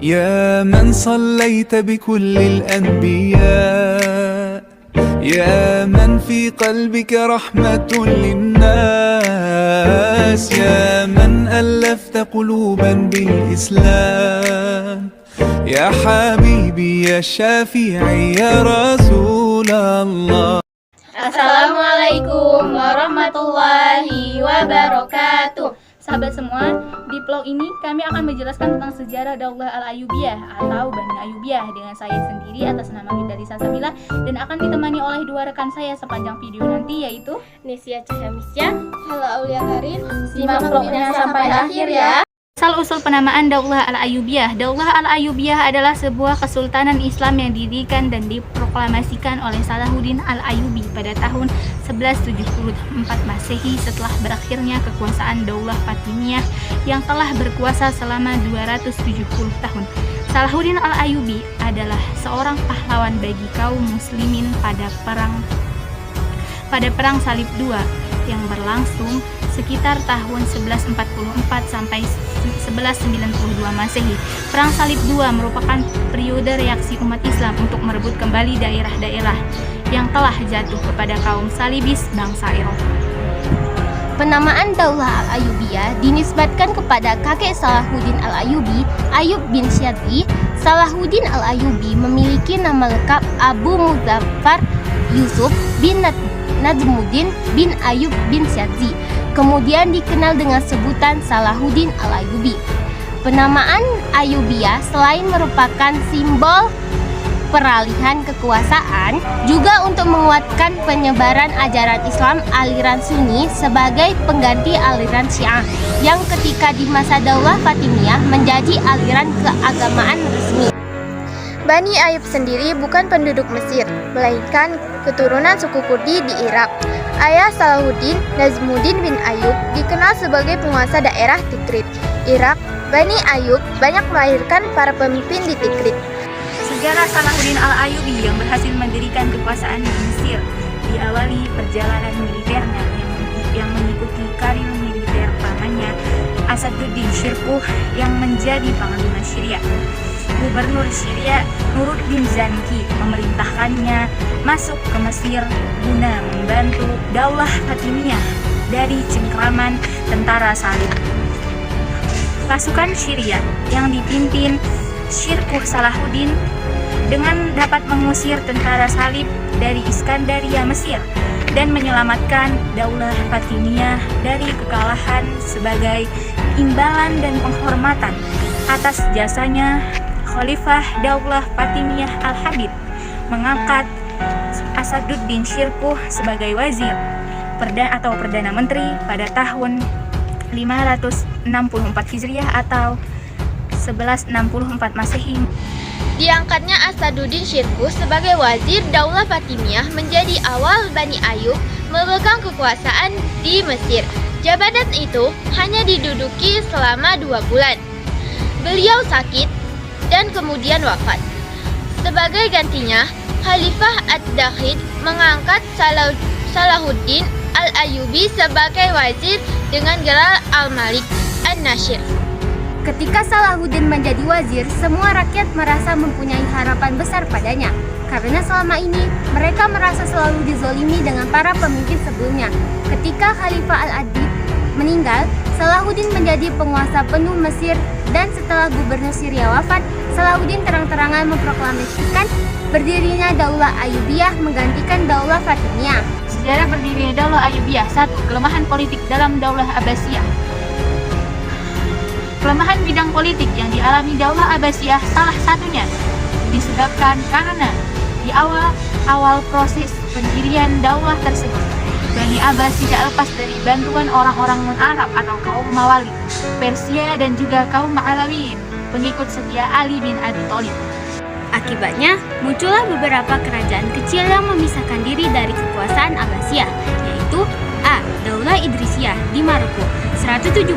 يا من صليت بكل الأنبياء، يا من في قلبك رحمة للناس، يا من ألفت قلوبا بالإسلام، يا حبيبي يا شافعي يا رسول الله. Assalamualaikum warahmatullahi wabarakatuh. Sahabat semua, di vlog ini kami akan menjelaskan tentang sejarah Daulah Al-Ayyubiyah atau Bani Ayyubiyah dengan saya sendiri atas nama Bidari Salsabila, dan akan ditemani oleh dua rekan saya sepanjang video nanti, yaitu Nisya Cahamisya, Halo Aulia Karin. simak vlognya sampai akhir ya. Asal-usul penamaan Daulah Al-Ayyubiyah. Daulah Al-Ayyubiyah adalah sebuah kesultanan Islam yang didirikan dan diproklamasikan oleh Salahuddin Al-Ayyubi pada tahun 1174 Masehi setelah berakhirnya kekuasaan Daulah Fatimiyah yang telah berkuasa selama 270 tahun. Salahuddin Al-Ayyubi adalah seorang pahlawan bagi kaum muslimin pada Perang Salib II yang berlangsung sekitar tahun 1144 sampai 1192 Masehi. Perang Salib II merupakan periode reaksi umat Islam untuk merebut kembali daerah-daerah yang telah jatuh kepada kaum salibis bangsa Eropa. Penamaan Daulah Al-Ayyubiyah dinisbatkan kepada kakek Salahuddin Al-Ayyubi, Ayyub bin Syadzi. Salahuddin Al-Ayyubi memiliki nama lengkap Abu Muzaffar Yusuf bin Najmuddin bin Ayyub bin Syadzi, kemudian dikenal dengan sebutan Salahuddin Al-Ayyubi. Penamaan Ayyubiyah selain merupakan simbol peralihan kekuasaan, juga untuk menguatkan penyebaran ajaran Islam aliran Sunni sebagai pengganti aliran Syiah yang ketika di masa Daulah Fatimiyah menjadi aliran keagamaan resmi. Bani Ayyub sendiri bukan penduduk Mesir, melainkan keturunan suku Kurdi di Irak. Ayah Salahuddin, Najmuddin bin Ayyub, dikenal sebagai penguasa daerah Tikrit, Irak. Bani Ayyub banyak melahirkan para pemimpin di Tikrit. Sejarah Salahuddin Al-Ayyubi yang berhasil mendirikan kekuasaan di Mesir diawali perjalanan militernya yang mengikuti karir militer pamannya Asaduddin Shirkuh yang menjadi panglima Syria. Gubernur Syria Nuruddin Zanki memerintahkannya masuk ke Mesir guna membantu Daulah Fatimiyah dari cengkraman tentara salib. Pasukan Syria yang dipimpin Shirkuh Salahuddin dengan dapat mengusir tentara salib dari Iskandaria Mesir dan menyelamatkan Daulah Fatimiyah dari kekalahan sebagai imbalan dan penghormatan atas jasanya. Khalifah Daulah Fatimiyah Al-Habib mengangkat Asaduddin Shirkuh sebagai wazir atau perdana menteri pada tahun 564 Hijriah atau 1164 Masehi. Diangkatnya Asaduddin Shirkuh sebagai wazir Daulah Fatimiyah menjadi awal Bani Ayyub memegang kekuasaan di Mesir. Jabatan itu hanya diduduki selama 2 bulan. Beliau sakit dan kemudian wafat. Sebagai gantinya, Khalifah Ad-Dakhid mengangkat Salahuddin Al-Ayyubi sebagai wazir dengan gelar Al-Malik An-Nasir. Ketika Salahuddin menjadi wazir, semua rakyat merasa mempunyai harapan besar padanya, karena selama ini mereka merasa selalu dizolimi dengan para pemimpin sebelumnya. Ketika Khalifah Al-Adid meninggal, Salahuddin menjadi penguasa penuh Mesir, dan setelah gubernur Syria wafat, Salahuddin terang-terangan memproklamasikan berdirinya Daulah Ayyubiyah menggantikan Daulah Fatimiyah. Sejarah berdirinya Daulah Ayyubiyah. 1. Kelemahan politik dalam Daulah Abbasiyah. Kelemahan bidang politik yang dialami Daulah Abbasiyah salah satunya disebabkan karena di awal proses pendirian daulah tersebut, Bani Abbas tidak lepas dari bantuan orang-orang non-Arab atau kaum Mawali, Persia, dan juga kaum Alawiyin, pengikut setia Ali bin Abi Thalib. Akibatnya, muncullah beberapa kerajaan kecil yang memisahkan diri dari kekuasaan Abbasiyah, yaitu A. Daulah Idrisiyah di Maroko 172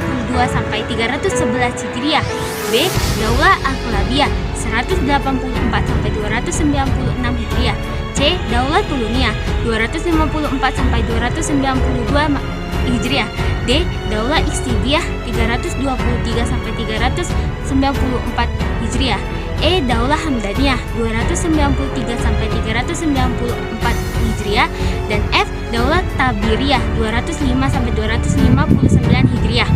sampai 311 Hijriah, B. Daulah Al-Kulabiyah 184 sampai 296 Hijriah, C. Daulah Tuluniyah 254 sampai 292 Hijriah, D. Daulah Iqtidiyah 323 sampai 394 Hijriah. E. Daulah Hamdaniyah 293 sampai 394 Hijriah. Dan F. Daulah Tabiriyah 205 sampai 259 Hijriah.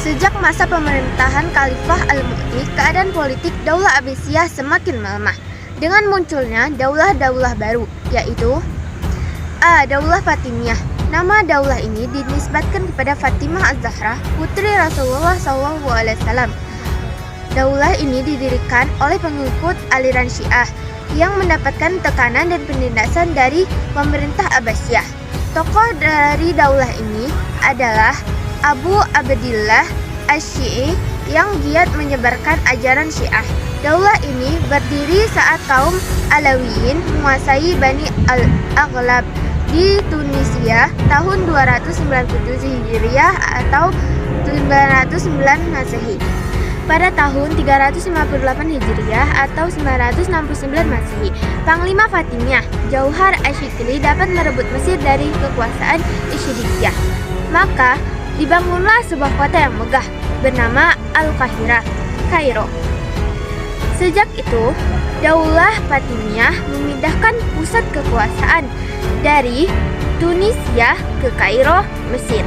Sejak masa pemerintahan Khalifah Al-Mu'ti, keadaan politik Daulah Abbasiyah semakin melemah dengan munculnya daulah-daulah baru, yaitu A. Daulah Fatimiyah. Nama daulah ini dinisbatkan kepada Fatimah Az-Zahra, putri Rasulullah SAW. Daulah ini didirikan oleh pengikut aliran Syiah yang mendapatkan tekanan dan penindasan dari pemerintah Abbasiyah. Tokoh dari daulah ini adalah Abu Abdillah Asy-Syi'i yang giat menyebarkan ajaran Syiah. Daulah ini berdiri saat kaum Alawiyin menguasai Bani Al-Aghlab di Tunisia tahun 297 Hijriah atau 909 Masehi. Pada tahun 358 Hijriah atau 969 Masehi, Panglima Fatimiyah Jauhar Asy-Syadzili dapat merebut Mesir dari kekuasaan Isyidiyah. Maka dibangunlah sebuah kota yang megah bernama Al-Qahirah, Kairo. Sejak itu, Daulah Fatimiyah memindahkan pusat kekuasaan dari Tunisia ke Kairo, Mesir.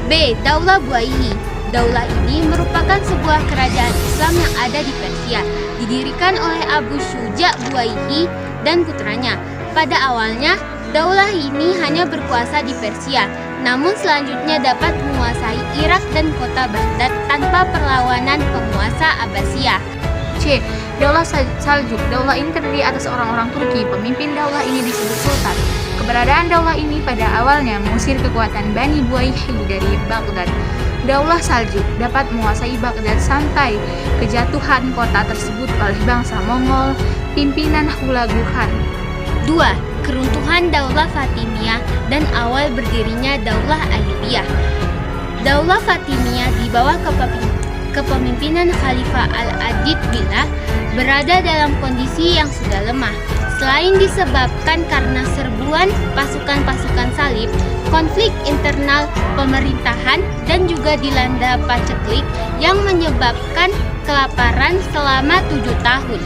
B. Daulah Buaihi. Daulah ini merupakan sebuah kerajaan Islam yang ada di Persia, didirikan oleh Abu Syuja Buaihi dan putranya. Pada awalnya, daulah ini hanya berkuasa di Persia, namun selanjutnya dapat menguasai Irak dan kota Baghdad tanpa perlawanan penguasa Abbasiyah. C. Daulah Saljuk. Daulah ini terdiri atas orang-orang Turki. Pemimpin daulah ini disebut Sultan. Keberadaan daulah ini pada awalnya mengusir kekuatan Bani Buaihi dari Baghdad. Daulah Saljuk dapat menguasai Baghdad sampai kejatuhan kota tersebut oleh bangsa Mongol pimpinan Hulagu Khan. 2. Keruntuhan Daulah Fatimiyah dan awal berdirinya Daulah Ayyubiyah. Daulah Fatimiyah di bawah kepemimpinan Khalifah Al-Adid Billah berada dalam kondisi yang sudah lemah. Selain disebabkan karena serbuan pasukan-pasukan salib, konflik internal pemerintahan, dan juga dilanda paceklik yang menyebabkan kelaparan selama 7 tahun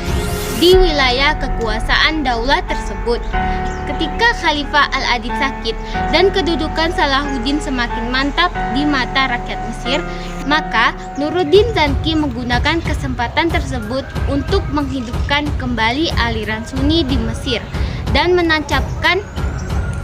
di wilayah kekuasaan daulah tersebut. Ketika Khalifah Al-Adid sakit dan kedudukan Salahuddin semakin mantap di mata rakyat Mesir, maka Nuruddin Zanki menggunakan kesempatan tersebut untuk menghidupkan kembali aliran Sunni di Mesir dan menancapkan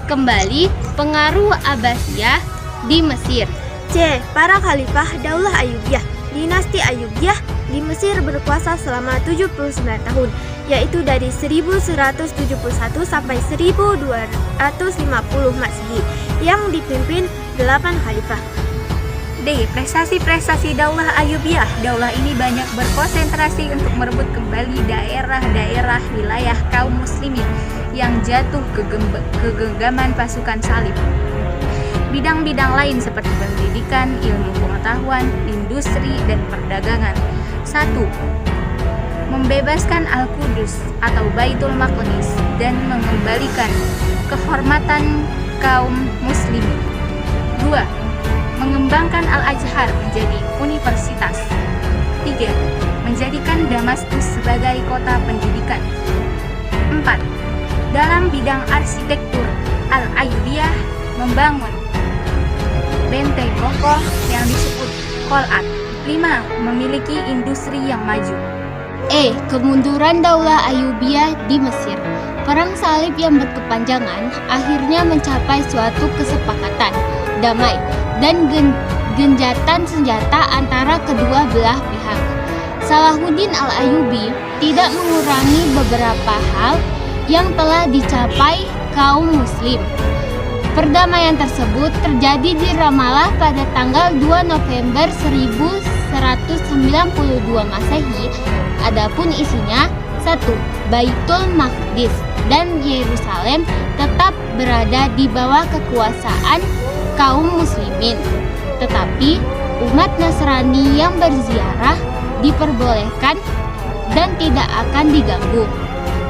kembali pengaruh Abbasiyah di Mesir. C. Para Khalifah Daulah Ayyubiyah. Dinasti Ayyubiyah di Mesir berkuasa selama 79 tahun, yaitu dari 1171 sampai 1250 Masehi, yang dipimpin 8 khalifah. D. Prestasi-prestasi Daulah Ayyubiyah. Daulah ini banyak berkonsentrasi untuk merebut kembali daerah-daerah wilayah kaum muslimin yang jatuh ke genggaman pasukan salib. Bidang-bidang lain seperti pendidikan, ilmu pengetahuan, industri, dan perdagangan. 1. Membebaskan Al-Qudus atau Baitul Maqdis dan mengembalikan kehormatan kaum muslimin. 2. Mengembangkan Al-Azhar menjadi universitas. 3. Menjadikan Damaskus sebagai kota pendidikan. 4. Dalam bidang arsitektur, Al-Ayyubiyah membangun benteng kokoh yang disebut Qal'at. 5. Memiliki industri yang maju. E. Kemunduran Daulah Ayyubiyah di Mesir. Perang salib yang berkepanjangan akhirnya mencapai suatu kesepakatan damai dan genjatan senjata antara kedua belah pihak. Salahuddin Al-Ayyubi tidak mengurangi beberapa hal yang telah dicapai kaum muslim. Perdamaian tersebut terjadi di Ramallah pada tanggal 2 November 1192 Masehi. Adapun isinya: 1. Baitul Maqdis dan Yerusalem tetap berada di bawah kekuasaan kaum muslimin, tetapi umat Nasrani yang berziarah diperbolehkan dan tidak akan diganggu.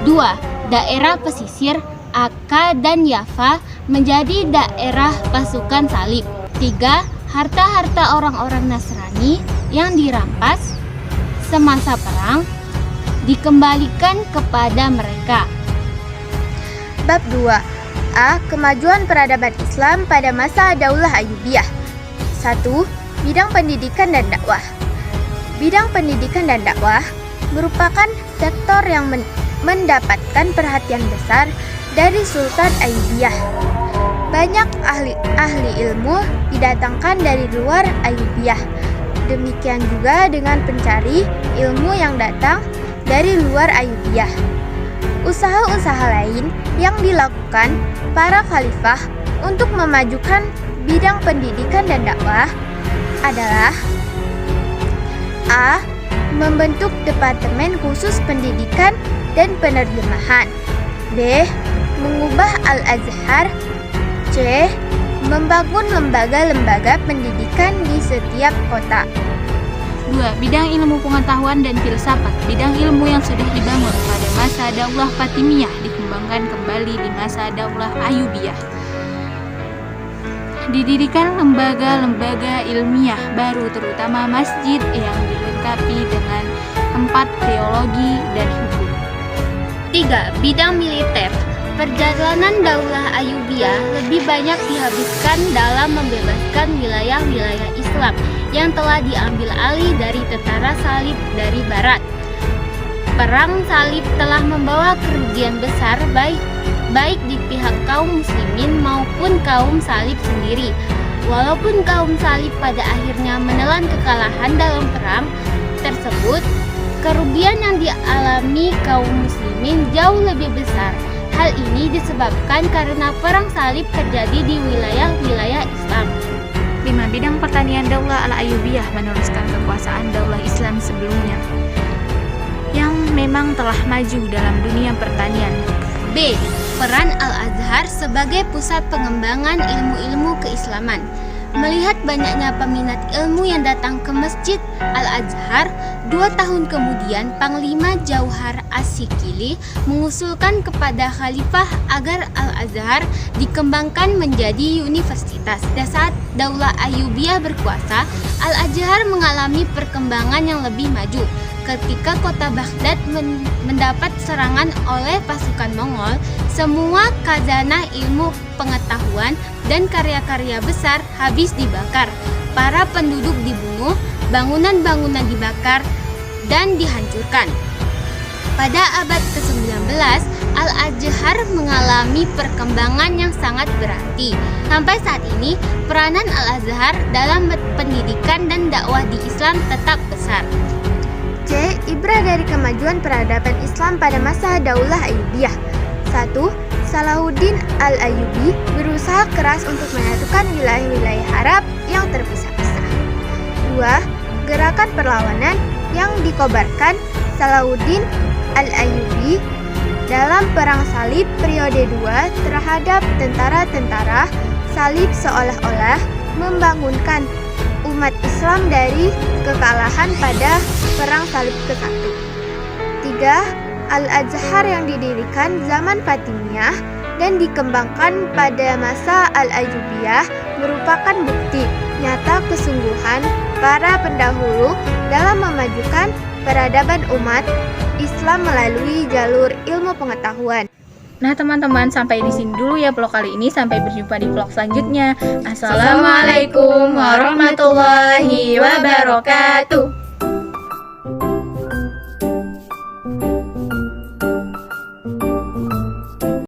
2. Daerah pesisir Akka dan Yafa menjadi daerah pasukan salib. 3. Harta-harta orang-orang Nasrani yang dirampas semasa perang dikembalikan kepada mereka. Bab 2. A. Kemajuan peradaban Islam pada masa Daulah Ayyubiyah. 1. Bidang pendidikan dan dakwah. Bidang pendidikan dan dakwah merupakan sektor yang mendapatkan perhatian besar dari Sultan Ayyubiyah. Banyak ahli ilmu didatangkan dari luar Ayyubiyah. Demikian juga dengan pencari ilmu yang datang dari luar Ayyubiyah. Usaha-usaha lain yang dilakukan para khalifah untuk memajukan bidang pendidikan dan dakwah adalah: A. Membentuk Departemen Khusus Pendidikan dan Penerjemahan. B. Mengubah Al-Azhar. C. Membangun lembaga-lembaga pendidikan di setiap kota. 2. Bidang ilmu pengetahuan dan filsafat. Bidang ilmu yang sudah dibangun pada masa Daulah Fatimiyah dikembangkan kembali di masa Daulah Ayyubiyah. Didirikan lembaga-lembaga ilmiah baru, terutama masjid yang dilengkapi dengan tempat teologi dan hukum. 3. Bidang militer. Perjalanan Daulah Ayyubiyah lebih banyak dihabiskan dalam membebaskan wilayah-wilayah Islam yang telah diambil alih dari tentara salib dari barat. Perang salib telah membawa kerugian besar baik di pihak kaum muslimin maupun kaum salib sendiri. Walaupun kaum salib pada akhirnya menelan kekalahan dalam perang tersebut, kerugian yang dialami kaum muslimin jauh lebih besar. Hal ini disebabkan karena perang salib terjadi di wilayah-wilayah Islam. 5. Bidang pertanian. Daulah Al-Ayyubiyah meneruskan kekuasaan Daulah Islam sebelumnya yang memang telah maju dalam dunia pertanian. B. Peran Al-Azhar sebagai pusat pengembangan ilmu-ilmu keislaman. Melihat banyaknya peminat ilmu yang datang ke Masjid Al-Azhar, 2 tahun kemudian Panglima Jauhar As-Sikili mengusulkan kepada Khalifah agar Al-Azhar dikembangkan menjadi universitas. Pada saat Daulah Ayyubiyah berkuasa, Al-Azhar mengalami perkembangan yang lebih maju. Ketika kota Baghdad mendapat serangan oleh pasukan Mongol, semua khazanah ilmu pengetahuan dan karya-karya besar habis dibakar. Para penduduk dibunuh, bangunan-bangunan dibakar dan dihancurkan. Pada abad ke-19, Al-Azhar mengalami perkembangan yang sangat berarti. Sampai saat ini, peranan Al-Azhar dalam pendidikan dan dakwah di Islam tetap besar. C. Ibrah dari kemajuan peradaban Islam pada masa Daulah Ayyubiyah. 1. Salahuddin Al-Ayyubi berusaha keras untuk menyatukan wilayah-wilayah Arab yang terpisah-pisah. 2. Gerakan perlawanan yang dikobarkan Salahuddin Al-Ayyubi dalam Perang Salib periode 2 terhadap tentara-tentara salib seolah-olah membangunkan umat Islam dari kekalahan pada Perang Salib ke-1. 3. Al-Azhar yang didirikan zaman Fatimiyah dan dikembangkan pada masa Al-Ayyubiyah merupakan bukti nyata kesungguhan para pendahulu dalam memajukan peradaban umat Islam melalui jalur ilmu pengetahuan. Nah teman-teman, sampai di sini dulu ya vlog kali ini. Sampai berjumpa di vlog selanjutnya. Assalamualaikum warahmatullahi wabarakatuh.